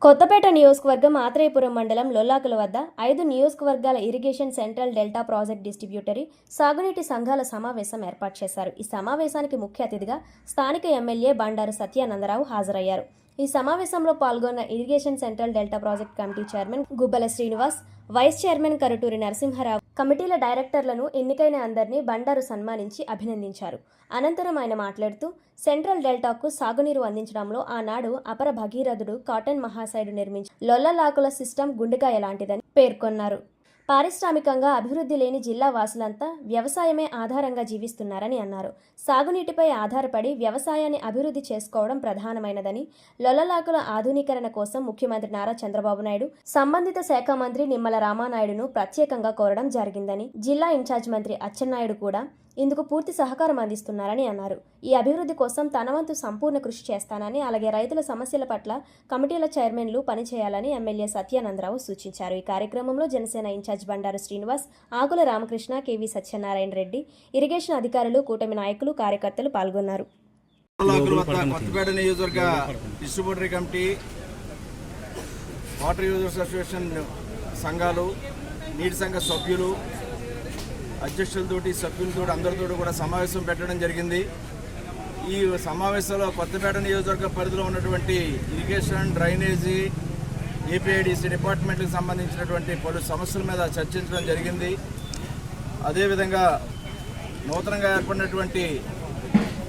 కొత్తపేట నియోజకవర్గం ఆత్రేయపురం మండలం లొల్లాకుల వద్ద 5 నియోజకవర్గాల irrigation central delta project distributary సాగునీటి సంఘాల సమావేశం ఏర్పాటు చేశారు. ఈ సమావేశానికి ముఖ్య అతిథిగా స్థానిక ఎమ్మెల్యే బండారు సత్యానందరావు హాజరయ్యారు. ఈ సమావేశంలో పాల్గొన్న irrigation central delta project committee chairman Gubbala Srinivas, vice chairman Karuturi Narasimharao, కమిటీల డైరెక్టర్లను ఎన్నికైన అందరినీ బండారు సన్మానించి అభినందించారు. అనంతరం ఆయన మాట్లాడుతూ సెంట్రల్ డెల్టాకు సాగునీరు అందించడంలో ఆనాడు అపర భగీరథుడు కాటన్ మహాశయుడు నిర్మించిన లొల్లలాకుల సిస్టమ్ గుండెకాయ లాంటిదని పేర్కొన్నారు. పారిశ్రామికంగా అభివృద్ధి లేని జిల్లా వాసులంతా వ్యవసాయమే ఆధారంగా జీవిస్తున్నారని అన్నారు. సాగునీటిపై ఆధారపడి వ్యవసాయాన్ని అభివృద్ధి చేసుకోవడం ప్రధానమైనదని, లొల్లలాకుల ఆధునీకరణ కోసం ముఖ్యమంత్రి నారా చంద్రబాబు నాయుడు, సంబంధిత శాఖ మంత్రి నిమ్మల రామానాయుడును ప్రత్యేకంగా కోరడం జరిగిందని, జిల్లా ఇన్ఛార్జ్ మంత్రి అచ్చెన్నాయుడు కూడా ఇందుకు పూర్తి సహకారం అందిస్తున్నారని అన్నారు. ఈ అభివృద్ధి కోసం తన వంతు సంపూర్ణ కృషి చేస్తానని, అలాగే రైతుల సమస్యల పట్ల కమిటీల చైర్మన్లు పనిచేయాలని ఎమ్మెల్యే సత్యానందరావు సూచించారు. ఈ కార్యక్రమంలో జనసేన ఇన్ఛార్జ్ బండారు శ్రీనివాస్, ఆకుల రామకృష్ణ, కేవీ సత్యనారాయణ రెడ్డి, ఇరిగేషన్ అధికారులు, కూటమి నాయకులు, కార్యకర్తలు పాల్గొన్నారు. కొత్తపేట నియోజకవర్గ distributary committee, water users association సంఘాలు, నీటి సంఘ సభ్యులు, అధ్యక్షులతోటి, సభ్యులతో అందరితో కూడా సమావేశం పెట్టడం జరిగింది. ఈ సమావేశంలో కొత్తపేట నియోజకవర్గ పరిధిలో ఉన్నటువంటి ఇరిగేషన్, డ్రైనేజీ, ఏపీఐడిసి డిపార్ట్మెంట్కి సంబంధించినటువంటి పలు సమస్యల మీద చర్చించడం జరిగింది. అదేవిధంగా నూతనంగా ఏర్పడినటువంటి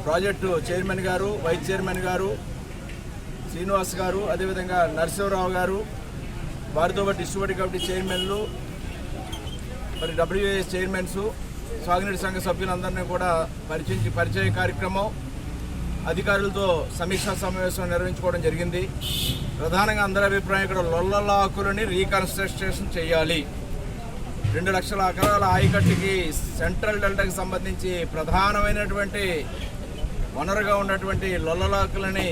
ప్రాజెక్టు చైర్మన్ గారు, వైస్ చైర్మన్ గారు, శ్రీనివాస్ గారు, అదేవిధంగా నరసింహరావు గారు, వారితో పాటు డిస్ట్రిబ్యూటరీ కమిటీ చైర్మన్లు, మరి డబ్ల్యూఏఎస్ చైర్మన్స్, సాగునీటి సంఘ సభ్యులందరినీ కూడా పరిచయ కార్యక్రమం, అధికారులతో సమీక్షా సమావేశం నిర్వహించుకోవడం జరిగింది. ప్రధానంగా అందరి అభిప్రాయం ఇక్కడ లొల్లలాకులని రీకన్స్ట్రక్షన్ చేయాలి. 2 లక్షల ఎకరాల ఆయకట్టుకి సెంట్రల్ డెల్టాకి సంబంధించి ప్రధానమైనటువంటి వనరుగా ఉన్నటువంటి లొల్లలాకులని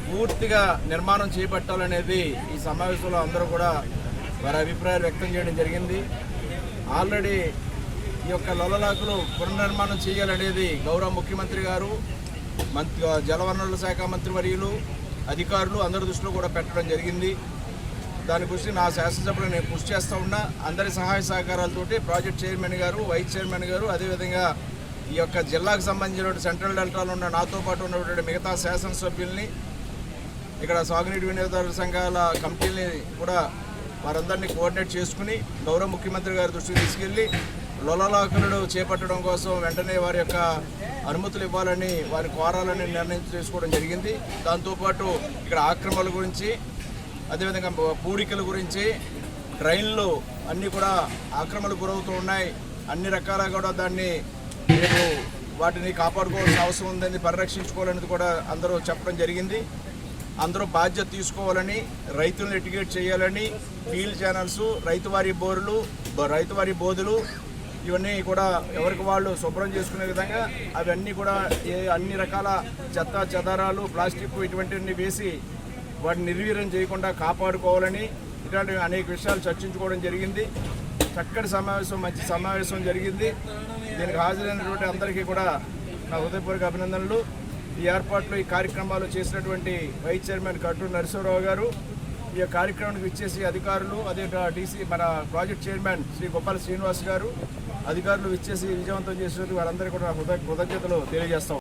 పూర్తిగా నిర్మాణం చేపట్టాలనేది ఈ సమావేశంలో అందరూ కూడా వారి అభిప్రాయాలు వ్యక్తం చేయడం జరిగింది. ఆల్రెడీ ఈ యొక్క లొల్లలాకులు పునర్నిర్మాణం చేయాలనేది గౌరవ ముఖ్యమంత్రి గారు, జలవనరుల శాఖ మంత్రి వర్యులు, అధికారులు అందరి దృష్టిలో కూడా పెట్టడం జరిగింది. దాని గురించి నా శాసనసభలో నేను కృషి చేస్తూ ఉన్నా. అందరి సహాయ సహకారాలతోటి ప్రాజెక్ట్ చైర్మన్ గారు, వైస్ చైర్మన్ గారు, అదేవిధంగా ఈ యొక్క జిల్లాకు సంబంధించిన సెంట్రల్ డెల్టాలో ఉన్న నాతో పాటు ఉన్నటువంటి మిగతా శాసనసభ్యుల్ని, ఇక్కడ సాగునీటి వినియోగదారుల సంఘాల కమిటీని కూడా వారందరినీ కోఆర్డినేట్ చేసుకుని గౌరవ ముఖ్యమంత్రి గారి దృష్టికి తీసుకెళ్లి లొల్లలాకులను చేపట్టడం కోసం వెంటనే వారి యొక్క అనుమతులు ఇవ్వాలని, వారి కోరాలని నిర్ణయం చేసుకోవడం జరిగింది. దాంతోపాటు ఇక్కడ ఆక్రమణల గురించి, అదేవిధంగా పూడికల గురించి, డ్రైన్లు అన్నీ కూడా ఆక్రమణకు గురవుతూ ఉన్నాయి. అన్ని రకాల కూడా దాన్ని రేపు వాటిని కాపాడుకోవాల్సిన అవసరం ఉందని, పరిరక్షించుకోవాలనేది కూడా అందరూ చెప్పడం జరిగింది. అందరూ బాధ్యత తీసుకోవాలని, రైతులను ఎడ్యుకేట్ చేయాలని, ఫీల్డ్ ఛానల్స్, రైతువారి బోర్లు, రైతువారి బోధులు ఇవన్నీ కూడా ఎవరికి వాళ్ళు శుభ్రం చేసుకునే విధంగా అవన్నీ కూడా అన్ని రకాల చెత్త చెదారాలు, ప్లాస్టిక్ ఇటువంటివన్నీ వేసి వాటిని నిర్వీర్యం చేయకుండా కాపాడుకోవాలని ఇట్లాంటి అనేక విషయాలు చర్చించుకోవడం జరిగింది. చక్కటి సమావేశం, మంచి సమావేశం జరిగింది. దీనికి హాజరైనటువంటి అందరికీ కూడా నా హృదయపూర్వక అభినందనలు. ఈ ఏర్పాట్లు, ఈ కార్యక్రమాలు చేసినటువంటి వైస్ చైర్మన్ కరుటూరి నరసింహారావు గారు, ఈ కార్యక్రమానికి ఇచ్చేసి అధికారులు, అదే డీసీ మన ప్రాజెక్ట్ చైర్మన్ శ్రీ గుబ్బల శ్రీనివాస్ గారు, అధికారులు ఇచ్చేసి విజయవంతం చేసినందుకు వారందరికీ కూడా కృతజ్ఞతలు తెలియజేస్తాం.